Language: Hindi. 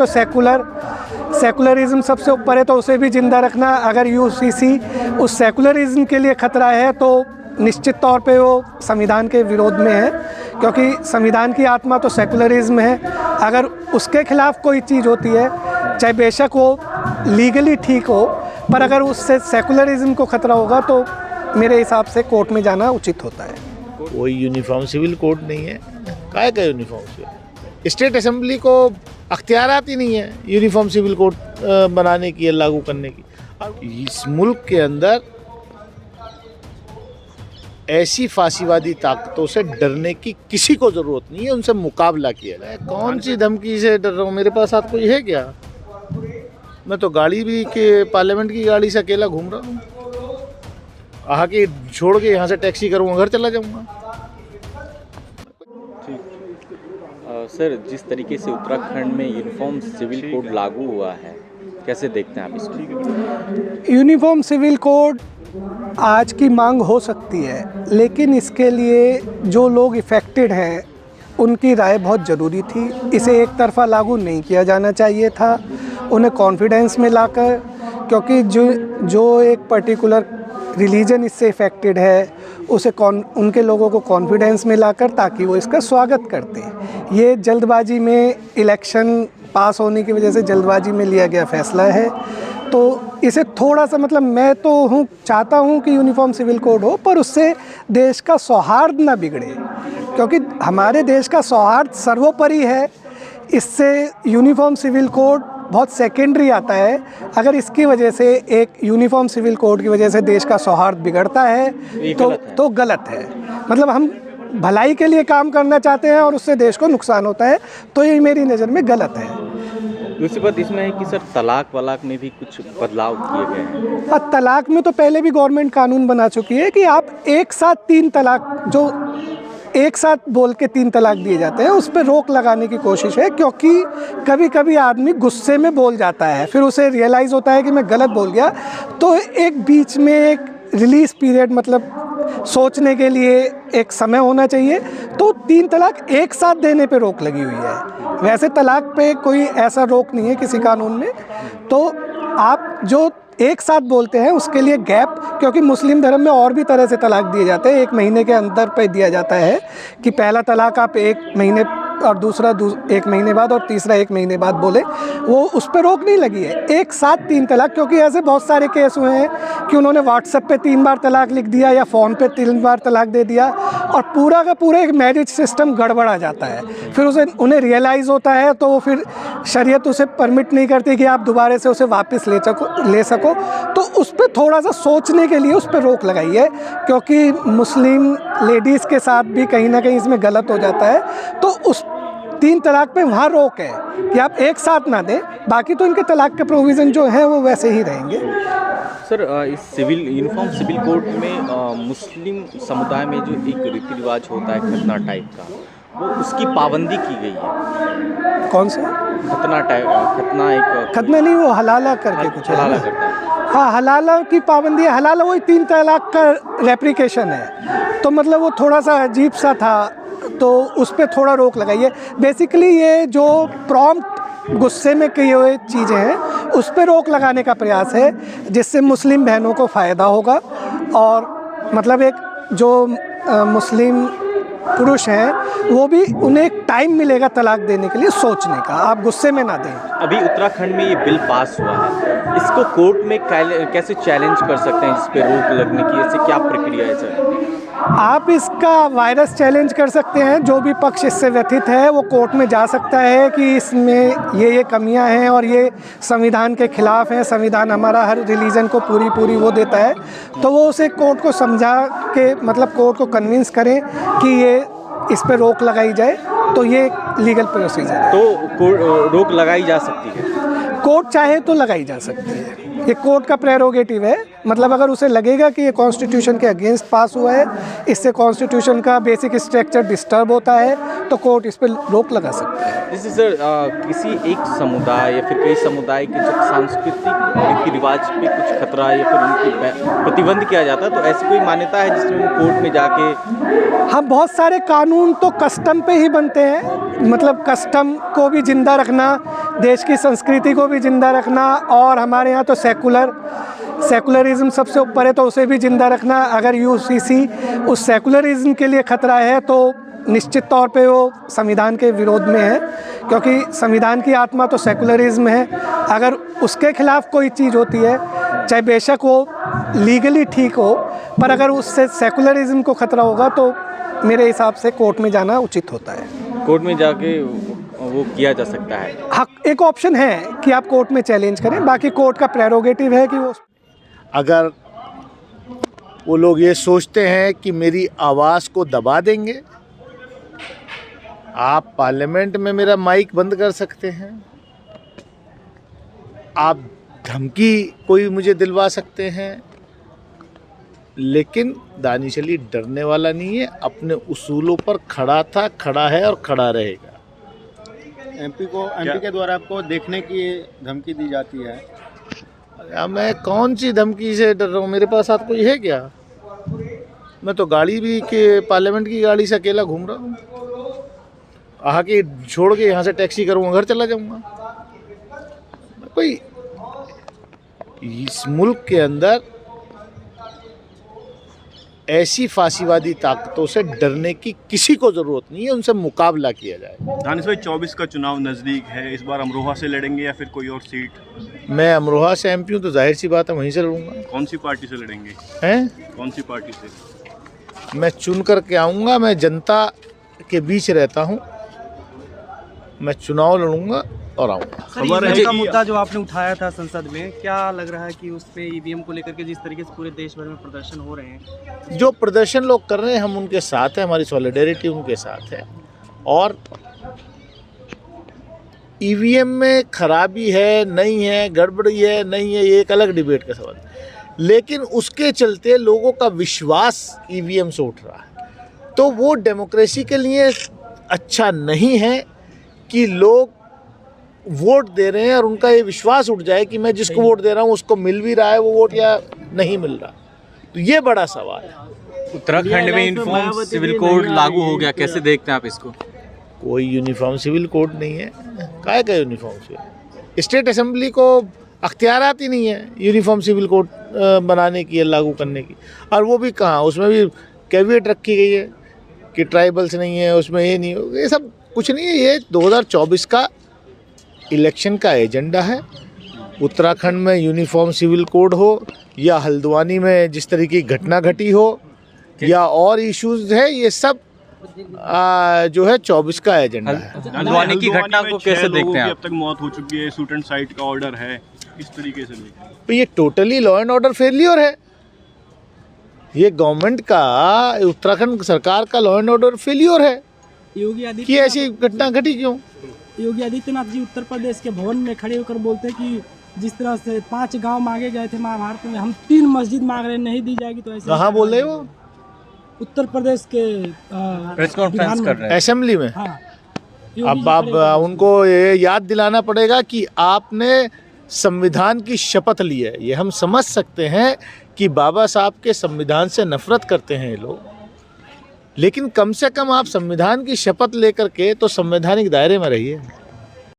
तो सेकुलरिज्म सबसे ऊपर है, तो उसे भी जिंदा रखना। अगर यूसीसी उस सेकुलरिज्म के लिए खतरा है तो निश्चित तौर पे वो संविधान के विरोध में है, क्योंकि संविधान की आत्मा तो सेकुलरिज्म है। अगर उसके खिलाफ कोई चीज़ होती है, चाहे बेशक वो लीगली ठीक हो, पर अगर उससे सेकुलरिज्म को खतरा होगा तो मेरे हिसाब से कोर्ट में जाना उचित होता है। कोई यूनिफॉर्म सिविल कोड नहीं है, काहे का यूनिफॉर्म सिविल? स्टेट असेंबली को अख्तियारात ही नहीं है यूनिफॉर्म सिविल कोड बनाने की या लागू करने की। इस मुल्क के अंदर ऐसी फांसीवादी ताकतों से डरने की किसी को ज़रूरत नहीं है, उनसे मुकाबला किया जाए। कौन सी धमकी से डर रहा हूँ? मेरे पास हाथ कोई है क्या? मैं तो गाड़ी भी के पार्लियामेंट की गाड़ी से अकेला घूम रहा हूँ। आके छोड़ के यहाँ से टैक्सी करूँगा, घर चला जाऊँगा। सर, जिस तरीके से उत्तराखंड में यूनिफॉर्म सिविल कोड लागू हुआ है, कैसे देखते हैं आप इसको? यूनिफॉर्म सिविल कोड आज की मांग हो सकती है, लेकिन इसके लिए जो लोग इफ़ेक्टेड हैं उनकी राय बहुत ज़रूरी थी। इसे एक तरफ़ा लागू नहीं किया जाना चाहिए था, उन्हें कॉन्फिडेंस में लाकर, क्योंकि जो एक पर्टिकुलर रिलीजन इससे इफ़ेक्टेड है उसे उनके लोगों को कॉन्फिडेंस में लाकर, ताकि वो इसका स्वागत करते। ये जल्दबाजी में इलेक्शन पास होने की वजह से जल्दबाजी में लिया गया फ़ैसला है, तो इसे थोड़ा सा मतलब मैं तो चाहता हूँ कि यूनिफॉर्म सिविल कोड हो, पर उससे देश का सौहार्द ना बिगड़े, क्योंकि हमारे देश का सौहार्द सर्वोपरि है। इससे यूनिफॉर्म सिविल कोड बहुत सेकेंडरी आता है। अगर इसकी वजह से, एक यूनिफॉर्म सिविल कोड की वजह से देश का सौहार्द बिगड़ता है तो गलत है। मतलब हम भलाई के लिए काम करना चाहते हैं और उससे देश को नुकसान होता है, तो ये मेरी नज़र में गलत है। दूसरी बात इसमें है कि सर तलाक वलाक में भी कुछ बदलाव किए गए हैं। तलाक में तो पहले भी गवर्नमेंट कानून बना चुकी है कि आप एक साथ 3 तलाक, जो एक साथ बोल के 3 तलाक दिए जाते हैं, उस पर रोक लगाने की कोशिश है। क्योंकि कभी कभी आदमी गुस्से में बोल जाता है, फिर उसे रियलाइज़ होता है कि मैं गलत बोल गया, तो एक बीच में एक रिलीज़ पीरियड, मतलब सोचने के लिए एक समय होना चाहिए। तो 3 तलाक एक साथ देने पे रोक लगी हुई है। वैसे तलाक पे कोई ऐसा रोक नहीं है किसी कानून में। तो आप जो एक साथ बोलते हैं उसके लिए गैप, क्योंकि मुस्लिम धर्म में और भी तरह से तलाक दिए जाते हैं। 1 महीने के अंदर पे दिया जाता है कि पहला तलाक आप 1 महीने और दूसरा 1 महीने बाद और तीसरा 1 महीने बाद बोले, वो उस पर रोक नहीं लगी है। एक साथ 3 तलाक, क्योंकि ऐसे बहुत सारे केस हुए हैं कि उन्होंने व्हाट्सएप पे 3 बार तलाक लिख दिया या फ़ोन पे 3 बार तलाक दे दिया, और पूरा का पूरा एक मैरिज सिस्टम गड़बड़ा जाता है। फिर उन्हें रियलाइज़ होता है, तो वो फिर शरीयत उसे परमिट नहीं करती कि आप दोबारा से उसे वापस ले सको। तो उस पर थोड़ा सा सोचने के लिए उस पर रोक लगाई है, क्योंकि मुस्लिम लेडीज़ के साथ भी कहीं ना कहीं इसमें गलत हो जाता है। तो उस 3 तलाक पे वहाँ रोक है कि आप एक साथ ना दें, बाकी तो इनके तलाक के प्रोविज़न जो हैं वो वैसे ही रहेंगे। सर, इस यूनिफॉर्म सिविल कोड में मुस्लिम समुदाय में जो एक रीति रिवाज होता है खतना टाइप का, वो उसकी पाबंदी की गई है। कौन सा? खतना नहीं, वो हलाला करके कुछ हलाला करता है। हाँ, हलाला की पाबंदी है। हलाला वही 3 तलाक का रेप्लिकेशन है, तो मतलब वो थोड़ा सा अजीब सा था, तो उस पर थोड़ा रोक लगाइए। बेसिकली ये जो प्रॉम्प्ट गुस्से में किए हुए चीज़ें हैं उस पर रोक लगाने का प्रयास है, जिससे मुस्लिम बहनों को फ़ायदा होगा। और मतलब एक जो मुस्लिम पुरुष हैं वो भी, उन्हें एक टाइम मिलेगा तलाक देने के लिए सोचने का, आप गुस्से में ना दें। अभी उत्तराखंड में ये बिल पास हुआ है, इसको कोर्ट में कैसे चैलेंज कर सकते हैं? इस पर रोक लगने की ऐसे क्या प्रक्रिया है सर? आप इसका वायरस चैलेंज कर सकते हैं। जो भी पक्ष इससे व्यथित है वो कोर्ट में जा सकता है कि इसमें ये कमियां हैं और ये संविधान के खिलाफ हैं। संविधान हमारा हर रिलीजन को पूरी वो देता है, तो वो उसे कोर्ट को समझा के, मतलब कोर्ट को कन्विंस करें कि ये इस पर रोक लगाई जाए, तो ये लीगल प्रोसीजर है। तो रोक लगाई जा सकती है, कोर्ट चाहे तो लगाई जा सकती है। ये कोर्ट का प्रेरोगेटिव है। मतलब अगर उसे लगेगा कि ये कॉन्स्टिट्यूशन के अगेंस्ट पास हुआ है, इससे कॉन्स्टिट्यूशन का बेसिक स्ट्रक्चर डिस्टर्ब होता है, तो कोर्ट इस पर रोक लगा सकता है। जैसे सर किसी एक समुदाय या फिर कई समुदाय के जो सांस्कृतिक रीति रिवाज पे कुछ खतरा या फिर उनकी प्रतिबंध किया जाता है, तो ऐसी कोई मान्यता है जिसमें कोर्ट में जाके? हाँ, बहुत सारे कानून तो कस्टम पे ही बनते हैं। मतलब कस्टम को भी जिंदा रखना, देश की संस्कृति को भी ज़िंदा रखना, और हमारे यहाँ तो सेकुलरिज्म सबसे ऊपर है, तो उसे भी ज़िंदा रखना। अगर यूसीसी उस सेकुलरिज्म के लिए खतरा है तो निश्चित तौर पे वो संविधान के विरोध में है, क्योंकि संविधान की आत्मा तो सेकुलरिज्म है। अगर उसके खिलाफ कोई चीज़ होती है, चाहे बेशक वो लीगली ठीक हो, पर अगर उससे सेकुलरिज्म को खतरा होगा तो मेरे हिसाब से कोर्ट में जाना उचित होता है। कोर्ट में जाके वो किया जा सकता है। हाँ, एक ऑप्शन है कि आप कोर्ट में चैलेंज करें, बाकी कोर्ट का प्रेरोगेटिव है कि वो। अगर वो लोग ये सोचते हैं कि मेरी आवाज़ को दबा देंगे, आप पार्लियामेंट में मेरा माइक बंद कर सकते हैं, आप धमकी कोई मुझे दिलवा सकते हैं, लेकिन दानिश अली डरने वाला नहीं है। अपने उसूलों पर खड़ा था, खड़ा है और खड़ा रहेगा। एमपी के द्वारा आपको देखने की धमकी दी जाती है। अब मैं कौन सी धमकी से डर रहा हूँ? मेरे पास साथ कोई है क्या? मैं तो गाड़ी भी के पार्लियामेंट की गाड़ी से अकेला घूम रहा हूँ। आके छोड़ के यहाँ से टैक्सी करूँगा, घर चला जाऊँगा। कोई इस मुल्क के अंदर ऐसी फांसीवादी ताकतों से डरने की किसी को ज़रूरत नहीं है, उनसे मुकाबला किया जाए। दानिश भाई, 24 का चुनाव नज़दीक है, इस बार अमरोहा से लड़ेंगे या फिर कोई और सीट? मैं अमरोहा से एमपी हूँ, तो जाहिर सी बात है वहीं से लड़ूंगा। कौन सी पार्टी से लड़ेंगे? हैं? कौन सी पार्टी से? मैं चुन करके आऊँगा, मैं जनता के बीच रहता हूँ, मैं चुनाव लड़ूंगा और आऊँगा। खबर है का मुद्दा जो आपने उठाया था संसद में, क्या लग रहा है कि उस पे ईवीएम को लेकर के जिस तरीके से पूरे देश भर में प्रदर्शन हो रहे हैं, जो प्रदर्शन लोग कर रहे हैं हम उनके साथ हैं, हमारी सॉलिडेरिटी उनके साथ है। और ईवीएम में खराबी है नहीं है, गड़बड़ी है नहीं है, ये एक अलग डिबेट का सवाल है, लेकिन उसके चलते लोगों का विश्वास ईवीएम से उठ रहा है, तो वो डेमोक्रेसी के लिए अच्छा नहीं है कि लोग वोट दे रहे हैं और उनका ये विश्वास उठ जाए कि मैं जिसको वोट दे रहा हूँ उसको मिल भी रहा है वो वोट या नहीं मिल रहा। तो ये बड़ा सवाल है। उत्तराखंड में यूनिफॉर्म सिविल कोड लागू हो गया, कैसे देखते हैं आप इसको? कोई यूनिफॉर्म सिविल कोड नहीं है। काहे का यूनिफॉर्म सिविल? स्टेट असेंबली को अख्तियारात ही नहीं है यूनिफॉर्म सिविल कोड बनाने की या लागू करने की। और वो भी कहाँ, उसमें भी कैविएट रखी गई है कि ट्राइबल्स नहीं है, उसमें ये नहीं, ये सब कुछ नहीं है। ये 2024 का इलेक्शन का एजेंडा है। उत्तराखंड में यूनिफॉर्म सिविल कोड हो या हल्द्वानी में जिस तरीके की घटना घटी हो या और इश्यूज है, ये सब जो है 24 का एजेंडा है। हल्द्वानी की घटना को कैसे देखते हैं अब आप? तक मौत हो चुकी है, शूट एंड साइट का ऑर्डर है, इस तरीके से देखते हैं। तो ये totally law and order failure है। ये गवर्नमेंट का, उत्तराखंड सरकार का लॉ एंड ऑर्डर फेलियर है योगी कि ऐसी घटना घटी क्यों? योगी आदित्यनाथ जी उत्तर प्रदेश के भवन में खड़े होकर बोलते हैं कि जिस तरह से 5 गांव मांगे गए थे महाभारत में, हम 3 मस्जिद मांग रहे हैं, नहीं दी जाएगी। तो ऐसे कहाँ बोल रहे हो? उत्तर प्रदेश के प्रेस कॉन्फ्रेंस कर रहे हैं असेंबली में। हाँ, अब आप उनको ये याद दिलाना पड़ेगा कि आपने संविधान की शपथ ली है। ये हम समझ सकते हैं कि बाबा साहब के संविधान से नफरत करते हैं ये लोग, लेकिन कम से कम आप संविधान की शपथ लेकर के तो संवैधानिक दायरे में रहिए।